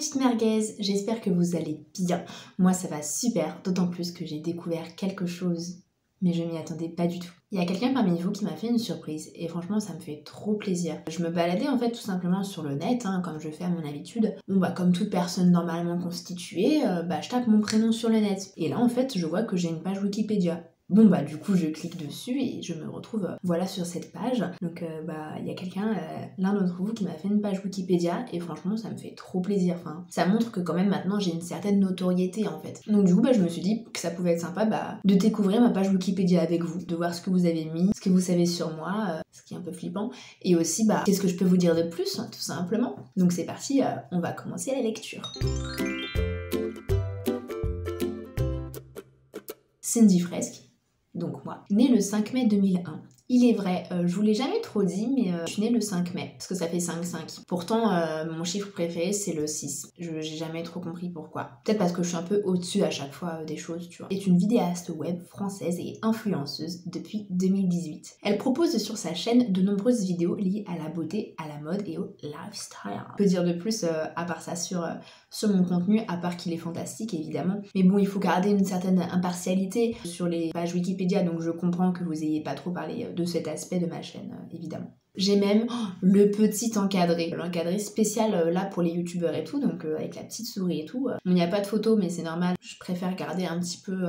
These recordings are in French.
petites merguez, j'espère que vous allez bien. Moi ça va super, d'autant plus que j'ai découvert quelque chose, mais je m'y attendais pas du tout. Il y a quelqu'un parmi vous qui m'a fait une surprise et franchement ça me fait trop plaisir. Je me baladais en fait tout simplement sur le net, comme je fais à mon habitude. Bon bah comme toute personne normalement constituée, je tape mon prénom sur le net. Et là en fait je vois que j'ai une page Wikipédia. Bon bah du coup je clique dessus et je me retrouve voilà sur cette page. Donc il y a quelqu'un, l'un d'entre vous qui m'a fait une page Wikipédia et franchement ça me fait trop plaisir. Enfin ça montre que quand même maintenant j'ai une certaine notoriété en fait. Donc du coup je me suis dit que ça pouvait être sympa de découvrir ma page Wikipédia avec vous, de voir ce que vous avez mis, ce que vous savez sur moi, ce qui est un peu flippant, et aussi qu'est-ce que je peux vous dire de plus tout simplement. Donc c'est parti, on va commencer la lecture. Cindy Fresque. Donc moi, née le 5 mai 2001. Il est vrai, je vous l'ai jamais trop dit, mais je suis née le 5 mai, parce que ça fait 5-5. Pourtant, mon chiffre préféré, c'est le 6. J'ai jamais trop compris pourquoi. Peut-être parce que je suis un peu au-dessus à chaque fois des choses, tu vois. Elle est une vidéaste web française et influenceuse depuis 2018. Elle propose sur sa chaîne de nombreuses vidéos liées à la beauté, à la mode et au lifestyle. Que dire de plus à part ça sur mon contenu, à part qu'il est fantastique évidemment. Mais bon, il faut garder une certaine impartialité sur les pages Wikipédia, donc je comprends que vous ayez pas trop parlé de cet aspect de ma chaîne, évidemment. J'ai même le petit encadré, l'encadré spécial là pour les youtubeurs et tout, donc avec la petite souris et tout. Il n'y a pas de photo mais c'est normal, je préfère garder un petit peu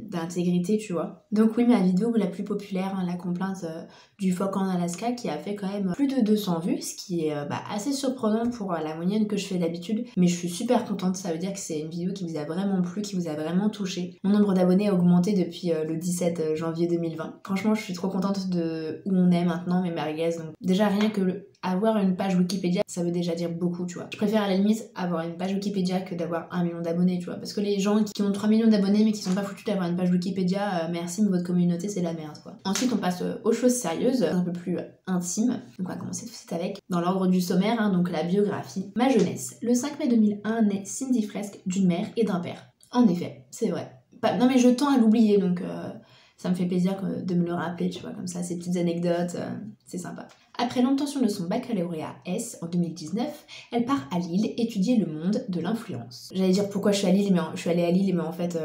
d'intégrité, tu vois. Donc oui, ma vidéo la plus populaire, la complainte du phoque en Alaska, qui a fait quand même plus de 200 vues, ce qui est assez surprenant pour la moyenne que je fais d'habitude, mais je suis super contente, ça veut dire que c'est une vidéo qui vous a vraiment plu, qui vous a vraiment touché. Mon nombre d'abonnés a augmenté depuis le 17 janvier 2020. Franchement, je suis trop contente de où on est maintenant, mes merguez. Donc déjà rien que avoir une page Wikipédia, ça veut déjà dire beaucoup, tu vois. Je préfère à la limite avoir une page Wikipédia que d'avoir 1 million d'abonnés, tu vois. Parce que les gens qui ont 3 millions d'abonnés mais qui sont pas foutus d'avoir une page Wikipédia, merci, mais votre communauté c'est la merde, quoi. Ensuite on passe aux choses sérieuses, un peu plus intimes. Donc on va commencer tout de suite avec, dans l'ordre du sommaire, donc la biographie. Ma jeunesse. Le 5 mai 2001 naît Cindy Fresque d'une mère et d'un père. En effet, c'est vrai. Non mais je tends à l'oublier, donc ça me fait plaisir de me le rappeler, tu vois, comme ça, ces petites anecdotes, c'est sympa. Après l'obtention de son baccalauréat S en 2019, elle part à Lille étudier le monde de l'influence. J'allais dire pourquoi je suis à Lille, mais je suis allée à Lille, mais en fait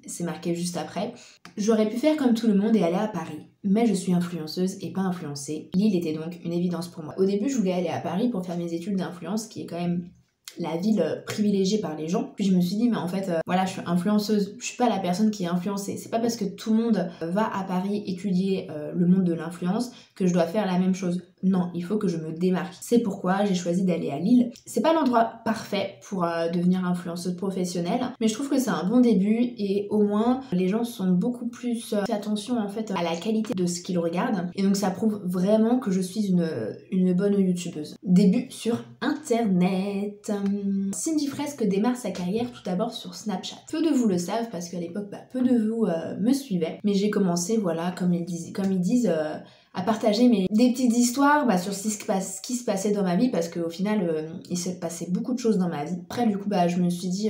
c'est marqué juste après. J'aurais pu faire comme tout le monde et aller à Paris, mais je suis influenceuse et pas influencée. Lille était donc une évidence pour moi. Au début, je voulais aller à Paris pour faire mes études d'influence, qui est quand même la ville privilégiée par les gens. Puis je me suis dit mais en fait voilà, je suis influenceuse, je suis pas la personne qui est influencée. C'est pas parce que tout le monde va à Paris étudier le monde de l'influence que je dois faire la même chose. Non, il faut que je me démarque. C'est pourquoi j'ai choisi d'aller à Lille. C'est pas l'endroit parfait pour devenir influenceuse professionnelle, mais je trouve que c'est un bon début et au moins les gens sont beaucoup plus fait attention en fait à la qualité de ce qu'ils regardent, et donc ça prouve vraiment que je suis une bonne youtubeuse. Début sur internet. Cindy Fresque démarre sa carrière tout d'abord sur Snapchat. Peu de vous le savent parce qu'à l'époque peu de vous me suivaient, mais j'ai commencé voilà comme ils disent à partager des petites histoires sur ce qui se passait dans ma vie, parce qu'au final il s'est passé beaucoup de choses dans ma vie. Après du coup je me suis dit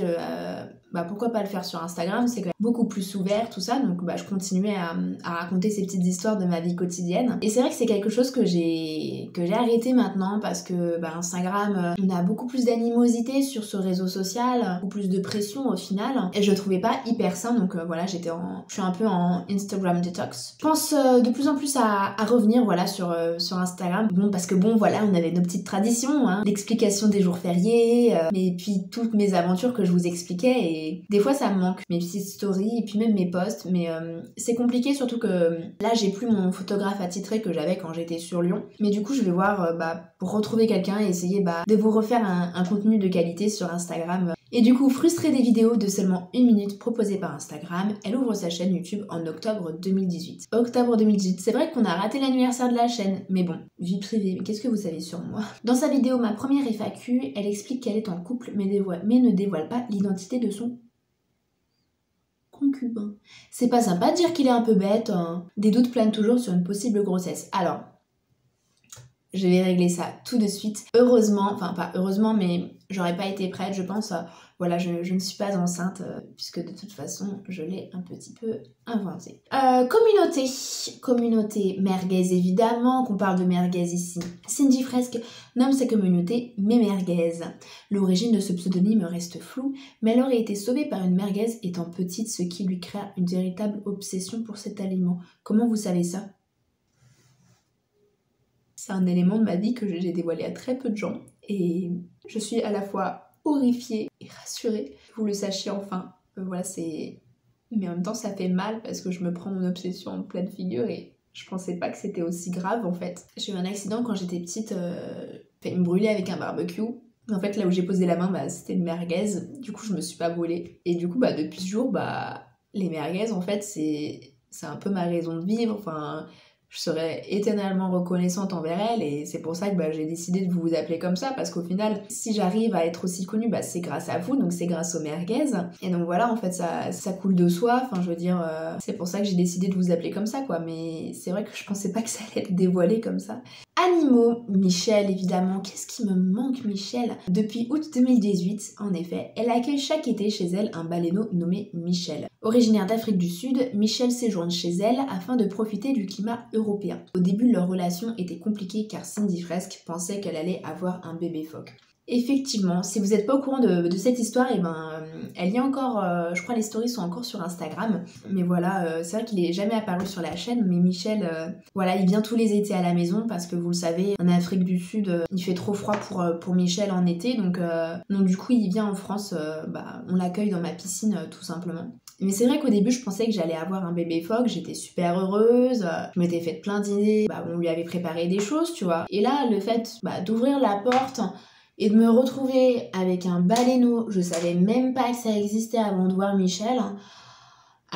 pourquoi pas le faire sur Instagram, c'est quand même beaucoup plus ouvert tout ça, donc je continuais à raconter ces petites histoires de ma vie quotidienne. Et c'est vrai que c'est quelque chose que j'ai arrêté maintenant, parce que Instagram, on a beaucoup plus d'animosité sur ce réseau social, beaucoup plus de pression au final, et je trouvais pas hyper sain, donc voilà, je suis un peu en Instagram detox. Je pense de plus en plus à revenir voilà sur Instagram, parce que voilà, on avait nos petites traditions, l'explication des jours fériés, et puis toutes mes aventures que je vous expliquais, et des fois ça me manque, mes petites stories et puis même mes posts, mais c'est compliqué, surtout que là j'ai plus mon photographe attitré que j'avais quand j'étais sur Lyon, mais du coup je vais voir pour retrouver quelqu'un et essayer de vous refaire un contenu de qualité sur Instagram. Et du coup, frustrée des vidéos de seulement 1 minute proposées par Instagram, elle ouvre sa chaîne YouTube en octobre 2018. Octobre 2018, c'est vrai qu'on a raté l'anniversaire de la chaîne, mais bon, vie privée, mais qu'est-ce que vous savez sur moi? Dans sa vidéo Ma première FAQ, elle explique qu'elle est en couple mais ne dévoile pas l'identité de son concubin. C'est pas sympa de dire qu'il est un peu bête, Des doutes planent toujours sur une possible grossesse. Alors, je vais régler ça tout de suite. Heureusement, enfin pas heureusement, mais j'aurais pas été prête, je pense. Voilà, je ne suis pas enceinte, puisque de toute façon, je l'ai un petit peu inventé. Communauté merguez, évidemment, qu'on parle de merguez ici. Cindy Fresque nomme sa communauté Mes Merguez. L'origine de ce pseudonyme reste floue, mais elle aurait été sauvée par une merguez étant petite, ce qui lui créa une véritable obsession pour cet aliment. Comment vous savez ça? C'est un élément de ma vie que j'ai dévoilé à très peu de gens, et je suis à la fois horrifiée et rassurée que vous le sachiez enfin. Voilà, c'est... Mais en même temps, ça fait mal parce que je me prends mon obsession en pleine figure et je pensais pas que c'était aussi grave en fait. J'ai eu un accident quand j'étais petite, fait me brûler avec un barbecue. En fait, là où j'ai posé la main, c'était une merguez. Du coup, je me suis pas brûlée. Et du coup, depuis ce jour, les merguez, en fait, c'est un peu ma raison de vivre. Enfin, je serais éternellement reconnaissante envers elle et c'est pour ça que j'ai décidé de vous appeler comme ça parce qu'au final, si j'arrive à être aussi connue, c'est grâce à vous, donc c'est grâce aux merguez. Et donc voilà, en fait, ça coule de soi. Enfin, je veux dire, c'est pour ça que j'ai décidé de vous appeler comme ça, quoi. Mais c'est vrai que je pensais pas que ça allait être dévoilé comme ça. Animaux, Michel évidemment, qu'est-ce qui me manque Michel? Depuis août 2018, en effet, elle accueille chaque été chez elle un baleineau nommé Michel. Originaire d'Afrique du Sud, Michel séjourne chez elle afin de profiter du climat européen. Au début, leur relation était compliquée car Cindy Fresque pensait qu'elle allait avoir un bébé phoque. Effectivement, si vous n'êtes pas au courant de cette histoire, elle y est encore, je crois les stories sont encore sur Instagram, mais voilà, c'est vrai qu'il est jamais apparu sur la chaîne, mais Michel, voilà, il vient tous les étés à la maison parce que vous le savez, en Afrique du Sud, il fait trop froid pour Michel en été, donc du coup il vient en France, on l'accueille dans ma piscine tout simplement. Mais c'est vrai qu'au début, je pensais que j'allais avoir un bébé phoque, j'étais super heureuse, je m'étais fait plein d'idées, on lui avait préparé des choses, tu vois. Et là, le fait d'ouvrir la porte et de me retrouver avec un baleineau, je savais même pas que ça existait avant de voir Michel,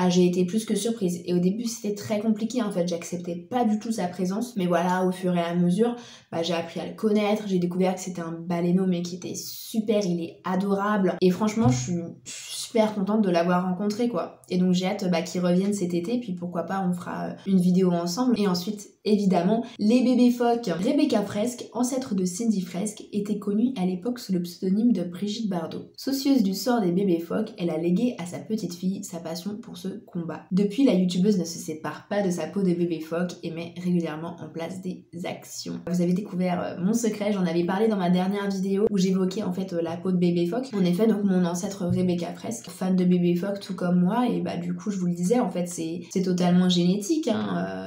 j'ai été plus que surprise. Et au début, c'était très compliqué en fait, j'acceptais pas du tout sa présence. Mais voilà, au fur et à mesure, j'ai appris à le connaître, j'ai découvert que c'était un baleineau mais qui était super, il est adorable. Et franchement, je suis super contente de l'avoir rencontré quoi. Et donc j'ai hâte qu'il revienne cet été, puis pourquoi pas on fera une vidéo ensemble. Et ensuite, évidemment, les bébés phoques. Rebecca Fresque, ancêtre de Cindy Fresque, était connue à l'époque sous le pseudonyme de Brigitte Bardot. Soucieuse du sort des bébés phoques, elle a légué à sa petite fille sa passion pour ce combat. Depuis, la youtubeuse ne se sépare pas de sa peau de bébé phoque et met régulièrement en place des actions. Vous avez découvert mon secret, j'en avais parlé dans ma dernière vidéo où j'évoquais en fait la peau de bébé phoque. En effet, donc mon ancêtre Rebecca Fresque, fan de bébé phoque tout comme moi, et du coup je vous le disais, en fait c'est totalement génétique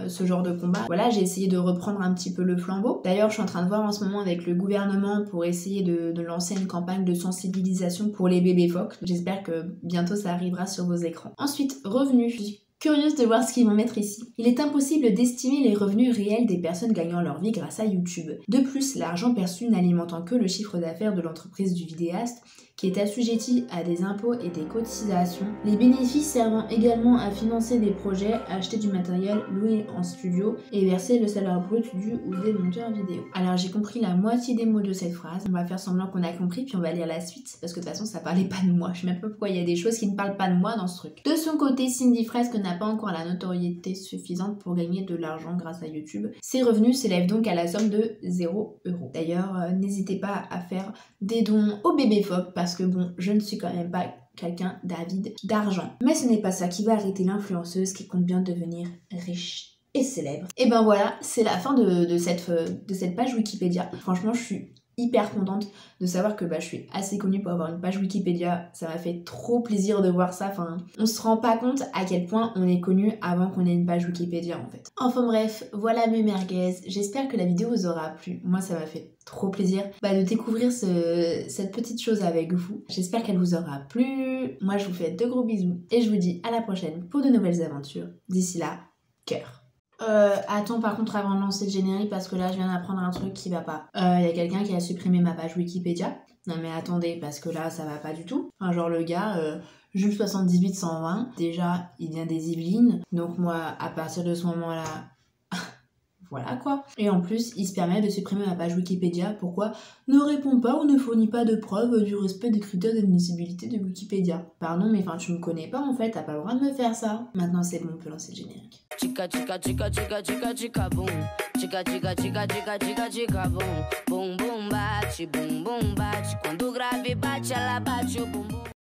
ce genre de combat. Voilà, j'ai essayé de reprendre un petit peu le flambeau. D'ailleurs, je suis en train de voir en ce moment avec le gouvernement pour essayer de lancer une campagne de sensibilisation pour les bébés phoques. J'espère que bientôt ça arrivera sur vos écrans. Ensuite, revenus. Je suis curieuse de voir ce qu'ils vont mettre ici. Il est impossible d'estimer les revenus réels des personnes gagnant leur vie grâce à YouTube. De plus, l'argent perçu n'alimentant que le chiffre d'affaires de l'entreprise du vidéaste, qui est assujetti à des impôts et des cotisations, les bénéfices servant également à financer des projets, acheter du matériel loué en studio et verser le salaire brut du ou des monteurs vidéo. Alors j'ai compris la moitié des mots de cette phrase, on va faire semblant qu'on a compris puis on va lire la suite parce que de toute façon ça parlait pas de moi, je sais même pas pourquoi il y a des choses qui ne parlent pas de moi dans ce truc. De son côté, Cindy Fresque n'a pas encore la notoriété suffisante pour gagner de l'argent grâce à YouTube. Ses revenus s'élèvent donc à la somme de 0 €. D'ailleurs, n'hésitez pas à faire des dons au bébé phoque parce que bon, je ne suis quand même pas quelqu'un d'avide d'argent. Mais ce n'est pas ça qui va arrêter l'influenceuse qui compte bien devenir riche et célèbre. Et ben voilà, c'est la fin de cette page Wikipédia. Franchement, je suis hyper contente de savoir que je suis assez connue pour avoir une page Wikipédia. Ça m'a fait trop plaisir de voir ça. Enfin, on se rend pas compte à quel point on est connu avant qu'on ait une page Wikipédia en fait. Enfin bref, voilà mes merguez. J'espère que la vidéo vous aura plu. Moi, ça m'a fait trop plaisir de découvrir cette petite chose avec vous. J'espère qu'elle vous aura plu. Moi, je vous fais de gros bisous et je vous dis à la prochaine pour de nouvelles aventures. D'ici là, cœur. Attends par contre avant de lancer le générique parce que là je viens d'apprendre un truc qui va pas. Y a quelqu'un qui a supprimé ma page Wikipédia. Non mais attendez parce que là ça va pas du tout. Enfin genre le gars, Jules 78-120, déjà il vient des Yvelines. Donc moi à partir de ce moment là, voilà quoi. Et en plus, il se permet de supprimer ma page Wikipédia. Pourquoi? Ne répond pas ou ne fournit pas de preuves du respect des critères d'admissibilité de Wikipédia. Pardon, mais enfin, tu me connais pas en fait, t'as pas le droit de me faire ça. Maintenant, c'est bon, on peut lancer le générique. Chica, chica, chica, chica, chica, chica, boom. Chica, chica, chica, chica, chica, chica, boom. Boom, boom, bate, quando o grave bate, ela bate o bumbum.